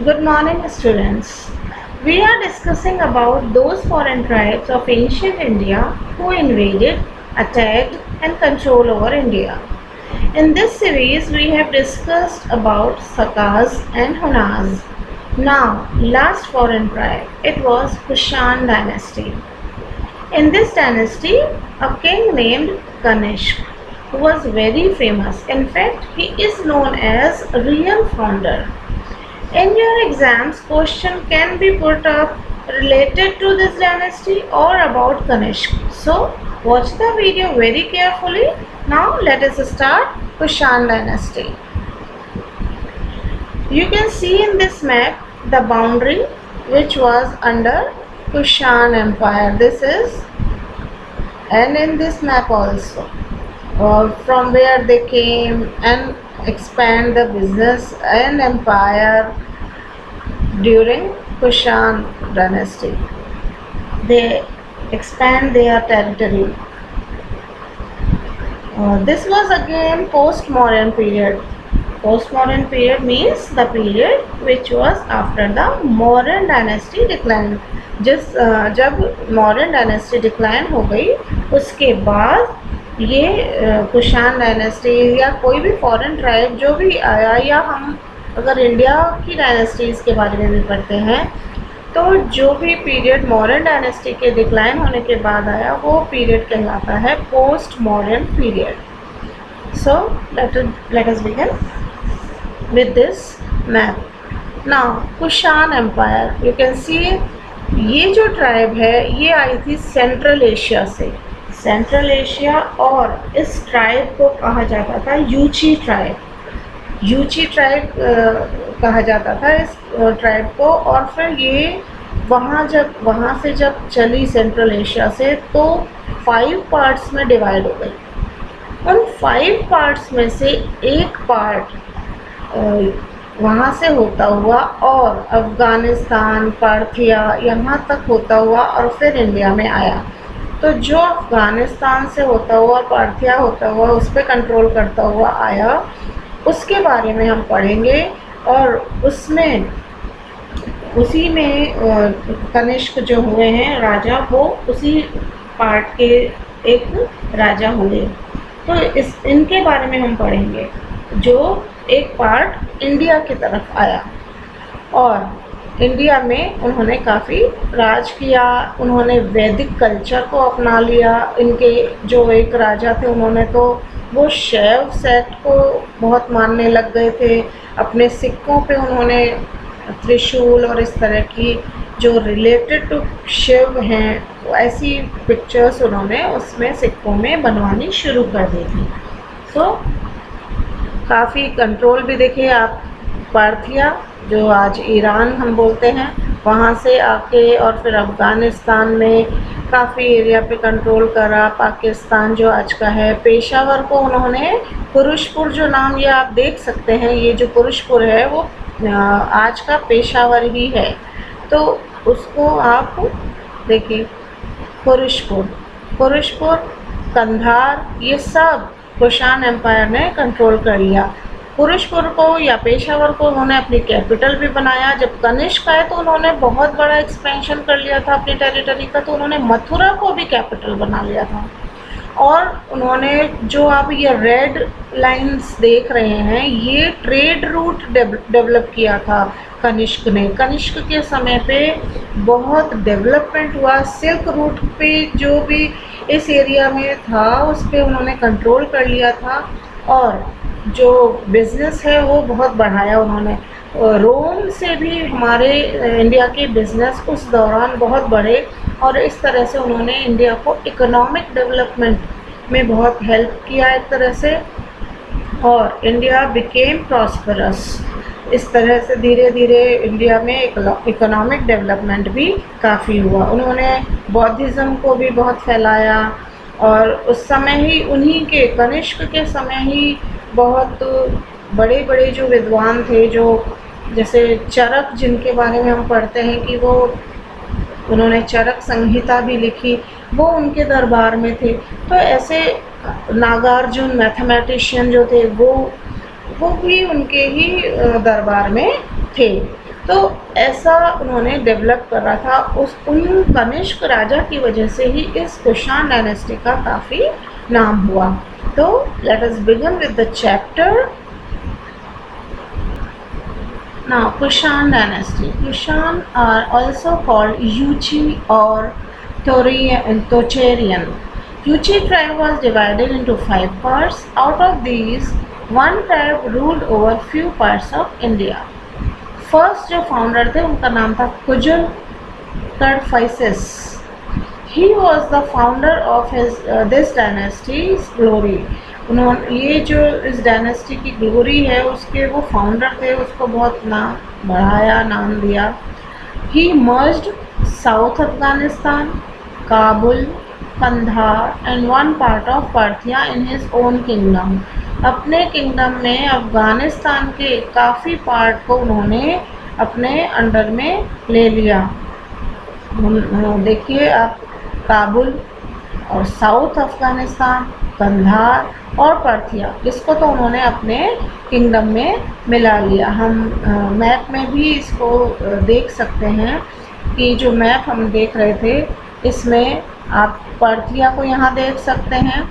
Good morning, students. We are discussing about those foreign tribes of ancient India who invaded, attacked, and controlled over India. In this series, we have discussed about Sakas and Hunaz. Now, last foreign tribe, it was Kushan dynasty. In this dynasty, a king named Kanishk was very famous. In fact, he is known as a real founder. In your exams, question can be put up related to this dynasty or about Kanishk. So, watch the video very carefully. Now, let us start Kushan dynasty. You can see in this map the boundary which was under Kushan Empire. This is, and in this map also, from where they came and expand the business and empire during Kushan dynasty. They expand their territory. This was again post-modern period. Post-modern period means the period which was after the modern dynasty decline. जब modern dynasty decline हो गई उसके बाद ये Kushan dynasty या कोई भी foreign tribe जो भी आया, या हम अगर इंडिया की डायनेस्टीज़ के बारे में भी पढ़ते हैं तो जो भी पीरियड मॉडर्न डायनेस्टी के डिक्लाइन होने के बाद आया वो पीरियड कहलाता है post modern period. So let us begin with this map. Now Kushan empire, you can see ये जो ट्राइब है ये आई थी सेंट्रल एशिया से. सेंट्रल एशिया, और इस ट्राइब को कहा जाता था यूची ट्राइब. यूची ट्राइब कहा जाता था इस ट्राइब को. और फिर ये वहाँ से जब चली सेंट्रल एशिया से तो 5 पार्ट्स में डिवाइड हो गई. उन 5 पार्ट्स में से एक पार्ट वहाँ से होता हुआ और अफ़गानिस्तान, पार्थिया, यहाँ तक होता हुआ और फिर इंडिया में आया. तो जो अफ़गानिस्तान से होता हुआ, पार्थिया होता हुआ, उस पर कंट्रोल करता हुआ आया, उसके बारे में हम पढ़ेंगे. और उसी में कनिष्क जो हुए हैं राजा, वो उसी पार्ट के एक राजा हुए. तो इनके बारे में हम पढ़ेंगे जो एक पार्ट इंडिया की तरफ आया और इंडिया में उन्होंने काफ़ी राज किया. उन्होंने वैदिक कल्चर को अपना लिया. इनके जो एक राजा थे उन्होंने तो वो शैव सेक्ट को बहुत मानने लग गए थे. अपने सिक्कों पे उन्होंने त्रिशूल और इस तरह की जो रिलेटेड टू शिव हैं ऐसी पिक्चर्स उन्होंने उसमें सिक्कों में बनवानी शुरू कर दी थी. सो काफ़ी कंट्रोल भी देखिए आप. पार्थिया जो आज ईरान हम बोलते हैं, वहाँ से आके और फिर अफ़गानिस्तान में काफ़ी एरिया पे कंट्रोल करा. पाकिस्तान जो आज का है, पेशावर को उन्होंने, पुरुषपुर जो नाम ये आप देख सकते हैं, ये जो पुरुषपुर है वो आज का पेशावर ही है. तो उसको आप देखिए, पुरुषपुर, कंधार, ये सब कुशान एम्पायर ने कंट्रोल कर लिया. पुरुषपुर को या पेशावर को उन्होंने अपनी कैपिटल भी बनाया. जब कनिष्क आए तो उन्होंने बहुत बड़ा एक्सपेंशन कर लिया था अपनी टेरिटरी का, तो उन्होंने मथुरा को भी कैपिटल बना लिया था. और उन्होंने जो आप ये रेड लाइंस देख रहे हैं, ये ट्रेड रूट डेवलप किया था कनिष्क ने. कनिष्क के समय पे बहुत डेवलपमेंट हुआ. सिल्क रूट पे जो भी इस एरिया में था उस पे उन्होंने कंट्रोल कर लिया था और जो बिज़नेस है वो बहुत बढ़ाया उन्होंने. रोम से भी हमारे इंडिया के बिज़नेस उस दौरान बहुत बढ़े और इस तरह से उन्होंने इंडिया को इकोनॉमिक डेवलपमेंट में बहुत हेल्प किया एक तरह से. और इंडिया बिकेम प्रॉस्परस. इस तरह से धीरे धीरे इंडिया में इकोनॉमिक डेवलपमेंट भी काफ़ी हुआ. उन्होंने बौद्धिज़्म को भी बहुत फैलाया और उस समय ही उन्हीं के, कनिष्क के समय ही बहुत बड़े बड़े जो विद्वान थे, जो जैसे चरक जिनके बारे में हम पढ़ते हैं कि वो उन्होंने चरक संहिता भी लिखी, वो उनके दरबार में थे. तो ऐसे नागार्जुन मैथमेटिशियन जो थे वो भी उनके ही दरबार में थे. तो ऐसा उन्होंने डेवलप करा था। उन कनिष्क राजा की वजह से ही इस कुषाण डायनेस्टी का काफ़ी नाम हुआ। तो let us begin with the chapter. Now Kushan dynasty. Kushan are also called Yuezhi और Tocharian. Yuchi tribe was divided into 5 parts. Out of these, one tribe ruled over few parts of India. First जो founder थे उनका नाम था Kujula Kadphises. He was the founder of his this dynasty's glory. उन्होंने ये जो इस डायनेस्टी की ग्लोरी है उसके वो फाउंडर थे, उसको बहुत नाम बढ़ाया, नाम दिया। He merged south Afghanistan, Kabul, Kandahar and one part of Parthia in his own kingdom. अपने किंगडम में अफगानिस्तान के काफ़ी पार्ट को उन्होंने अपने अंडर में ले लिया। देखिए आप, काबुल और साउथ अफगानिस्तान, कंधार और पार्थिया, इसको तो उन्होंने अपने किंगडम में मिला लिया। हम मैप में भी इसको देख सकते हैं कि जो मैप हम देख रहे थे इसमें आप पार्थिया को यहाँ देख सकते हैं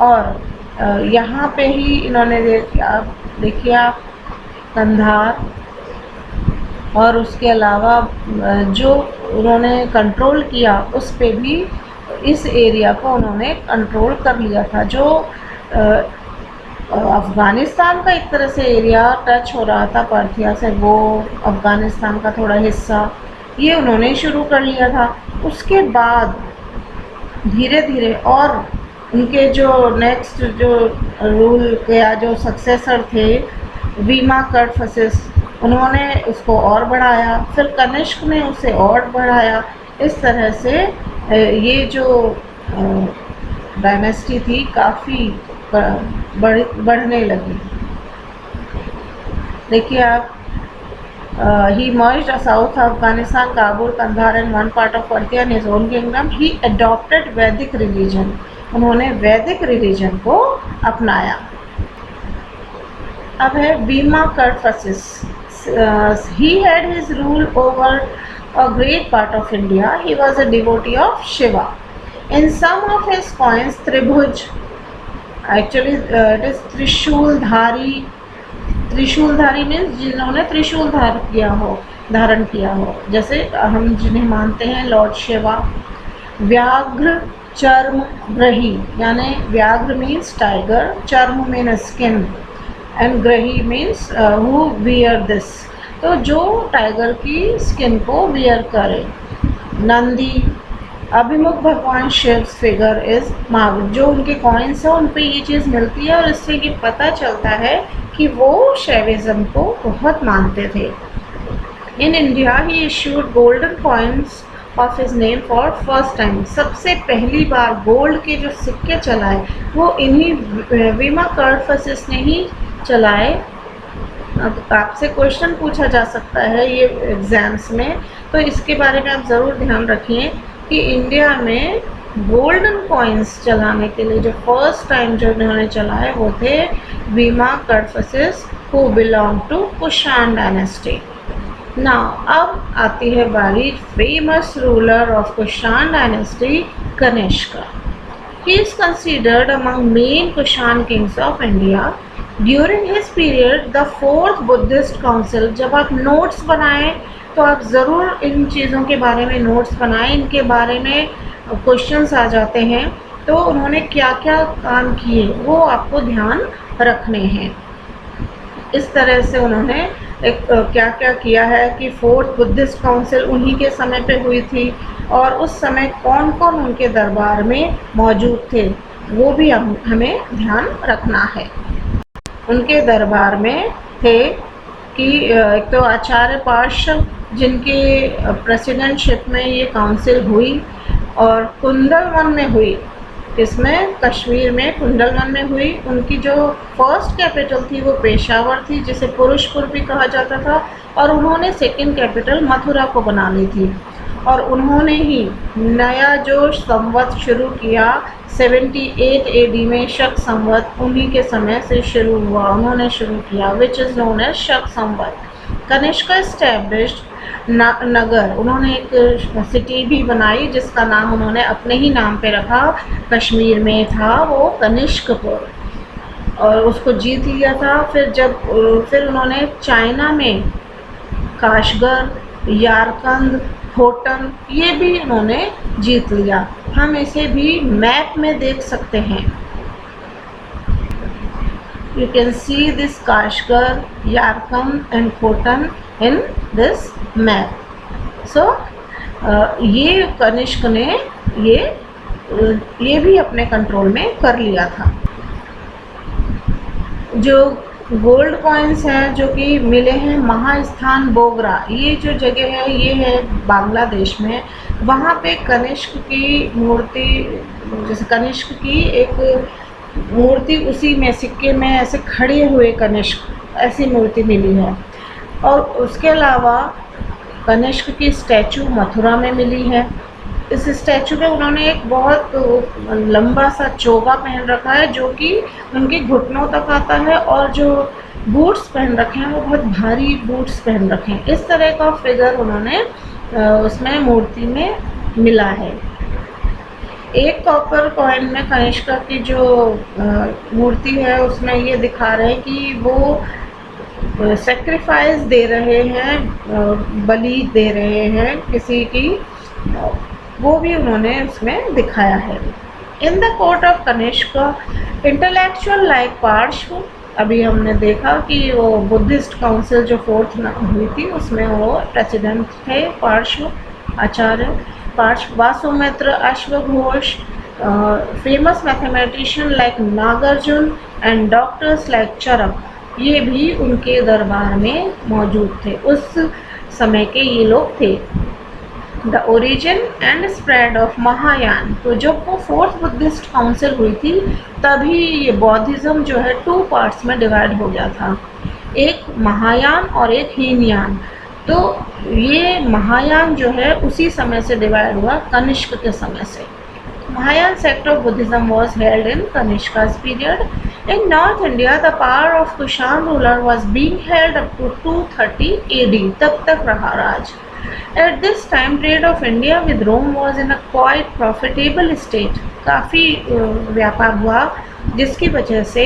और यहाँ पे ही इन्होंने देखिए आप कंधार, और उसके अलावा जो उन्होंने कंट्रोल किया उस पे भी इस एरिया को उन्होंने कंट्रोल कर लिया था। जो अफ़गानिस्तान का एक तरह से एरिया टच हो रहा था पार्थिया से, वो अफ़गानिस्तान का थोड़ा हिस्सा ये उन्होंने शुरू कर लिया था। उसके बाद धीरे धीरे और उनके जो नेक्स्ट जो रूल या जो सक्सेसर थे वीमा कडफाइसिस, उन्होंने उसको और बढ़ाया, फिर कनिष्क ने उसे और बढ़ाया। इस तरह से ये जो डायनेस्टी थी काफ़ी बढ़ने लगी। देखिए आप, he merged South Afghanistan, Kabul, Kandahar and one part of Parthia in his own kingdom. He adopted Vedic religion. उन्होंने वैदिक रिलीजन को अपनाया। अब है वीमा कडफाइसिस। He had his rule over a great part of India. He was a devotee of Shiva. In some of his coins, Tribhuj, actually it is Trishuldhari. Trishuldhari means जिन्होंने त्रिशूल धारण किया हो, जैसे हम जिन्हें मानते हैं लॉर्ड शिवा। व्याघ्र चर्म ग्रही, यानी vyaghra means tiger, charm mean skin and grahi means who wear this, तो जो टाइगर की स्किन को वियर करे। नंदी, अभिमुख भगवान शिव फिगर इज महावीर। जो उनके कॉइन्स हैं उन पे ये चीज़ मिलती है और इससे ये पता चलता है कि वो शैविज्म को बहुत मानते थे। In India he issued golden coins of his name for first time. सबसे पहली बार गोल्ड के जो सिक्के चलाए वो इन्हीं वीमा कडफाइसिस ने ही चलाए। अब आपसे क्वेश्चन पूछा जा सकता है ये एग्ज़ाम्स में, तो इसके बारे में आप ज़रूर ध्यान रखिए कि इंडिया में गोल्डन कॉइन्स चलाने के लिए जो फर्स्ट टाइम जो इन्होंने चलाए वो थे Vima Kadphises who belong to Kushan dynasty. Now अब आती है बारी famous ruler of Kushan dynasty, Kanishka. He is considered among main Kushan kings of India. During his period the fourth Buddhist council. जब आप नोट्स बनाएं तो आप ज़रूर इन चीज़ों के बारे में नोट्स बनाएं, इनके बारे में क्वेश्चंस आ जाते हैं, तो उन्होंने क्या क्या काम किए वो आपको ध्यान रखने हैं। इस तरह से उन्होंने क्या क्या किया है कि फोर्थ बुद्धिस्ट काउंसिल उन्हीं के समय पे हुई थी और उस समय कौन कौन उनके दरबार में मौजूद थे वो भी हमें ध्यान रखना है। उनके दरबार में थे कि एक तो आचार्य पार्षद जिनके प्रेसिडेंटशिप में ये काउंसिल हुई और कुंडलवन में हुई, इसमें कश्मीर में कुंडलवन में हुई। उनकी जो फर्स्ट कैपिटल थी वो पेशावर थी जिसे पुरुषपुर भी कहा जाता था, और उन्होंने सेकंड कैपिटल मथुरा को बना ली थी। और उन्होंने ही नया जो संवत शुरू किया 78 AD में, शक संवत उन्हीं के समय से शुरू हुआ, उन्होंने शुरू किया, विच इज़ नोन एज शक संवत। कनिष्क एस्टेब्लिश्ड नगर, उन्होंने एक सिटी भी बनाई जिसका नाम उन्होंने अपने ही नाम पे रखा, कश्मीर में था वो कनिष्कपुर, और उसको जीत लिया था। फिर उन्होंने चाइना में काशगर, यारकंद, खोटन, ये भी उन्होंने जीत लिया। हम इसे भी मैप में देख सकते हैं। You can see this Kashgar, Yarkand and Khotan in this map. So ये कनिष्क ने ये भी अपने कंट्रोल में कर लिया था। जो गोल्ड कॉइन्स हैं जो कि मिले हैं महास्थान बोगरा, ये जो जगह है ये है बांग्लादेश में। वहाँ पे कनिष्क की मूर्ति, जैसे कनिष्क की एक मूर्ति, उसी में सिक्के में ऐसे खड़े हुए कनिष्क, ऐसी मूर्ति मिली है। और उसके अलावा कनिष्क की स्टैचू मथुरा में मिली है। इस स्टैचू में उन्होंने एक बहुत लंबा सा चोगा पहन रखा है जो कि उनके घुटनों तक आता है, और जो बूट्स पहन रखे हैं वो बहुत भारी बूट्स पहन रखे हैं। इस तरह का फिगर उन्होंने उसमें मूर्ति में मिला है। एक कॉपर कॉइन में कनिष्का की जो मूर्ति है उसमें ये दिखा रहे हैं कि वो सेक्रीफाइस दे रहे हैं, बलि दे रहे हैं किसी की, वो भी उन्होंने उसमें दिखाया है। In the court of Kanishka intellectual like पार्श्व, अभी हमने देखा कि वो बुद्धिस्ट काउंसिल जो 4th हुई थी उसमें वो प्रेसिडेंट थे पार्श्व आचार्य, वासुमित्र, अश्वघोष, famous mathematician like Nagarjuna and doctors like Charaka, ये भी उनके दरबार में मौजूद थे। उस समय के ये लोग थे। The origin and spread of Mahayana, तो जब वो 4th बुद्धिस्ट काउंसिल हुई थी तभी ये बौद्धिज़्म जो है 2 पार्ट्स में डिवाइड हो गया था, एक महायान और एक हीनयान। तो ये महायान जो है उसी समय से डिवाइड हुआ, कनिष्क के समय से। Mahayana sect of Buddhism was held in Kanishka's period. In north India the power of Kushan ruler was being held up to 230 AD, तब तक रहा राज। At this time trade of India with Rome was in a quite profitable state, काफ़ी व्यापार हुआ जिसकी वजह से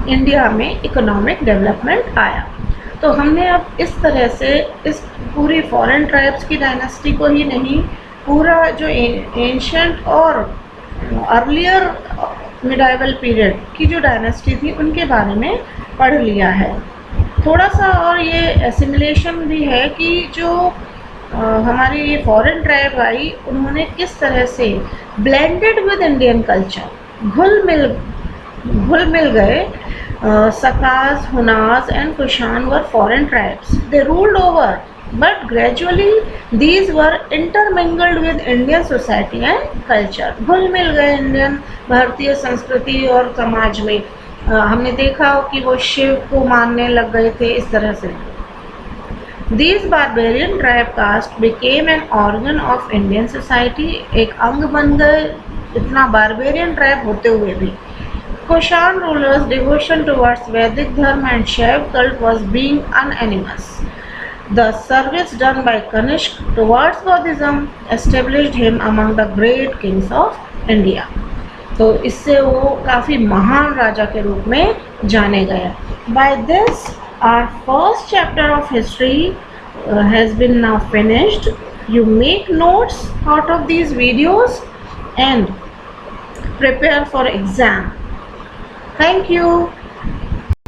इंडिया में इकोनॉमिक डेवलपमेंट आया। तो हमने अब इस तरह से इस पूरी फॉरेन ट्राइब्स की डायनेस्टी को ही नहीं, पूरा जो एंशंट और अर्लियर मिडाइवल पीरियड की जो डायनेस्टी थी उनके बारे में पढ़ लिया है। थोड़ा सा और ये एसिमिलेशन भी है कि जो हमारी ये फॉरेन ट्राइब आई उन्होंने किस तरह से ब्लेंडेड विद इंडियन कल्चर, घुल मिल गए। Sakas, Hunas and Kushan were foreign tribes. They ruled over, but gradually these were intermingled with Indian society and culture. घुल मिल गए इंडियन भारतीय संस्कृति और समाज में। हमने देखा कि वो शिव को मानने लग गए थे, इस तरह से। These barbarian tribe caste became an organ of Indian society. एक अंग बन गए, इतना बारबेरियन ट्राइब होते हुए भी। Kushan rulers' devotion towards Vedic dharma and Shaiv cult was being unanimous. The service done by Kanishk towards Buddhism established him among the great kings of India. तो इससे वो काफ़ी महान राजा के रूप में जाने गए। By this, our first chapter of history has been now finished. You make notes out of these videos and prepare for exam. Thank you.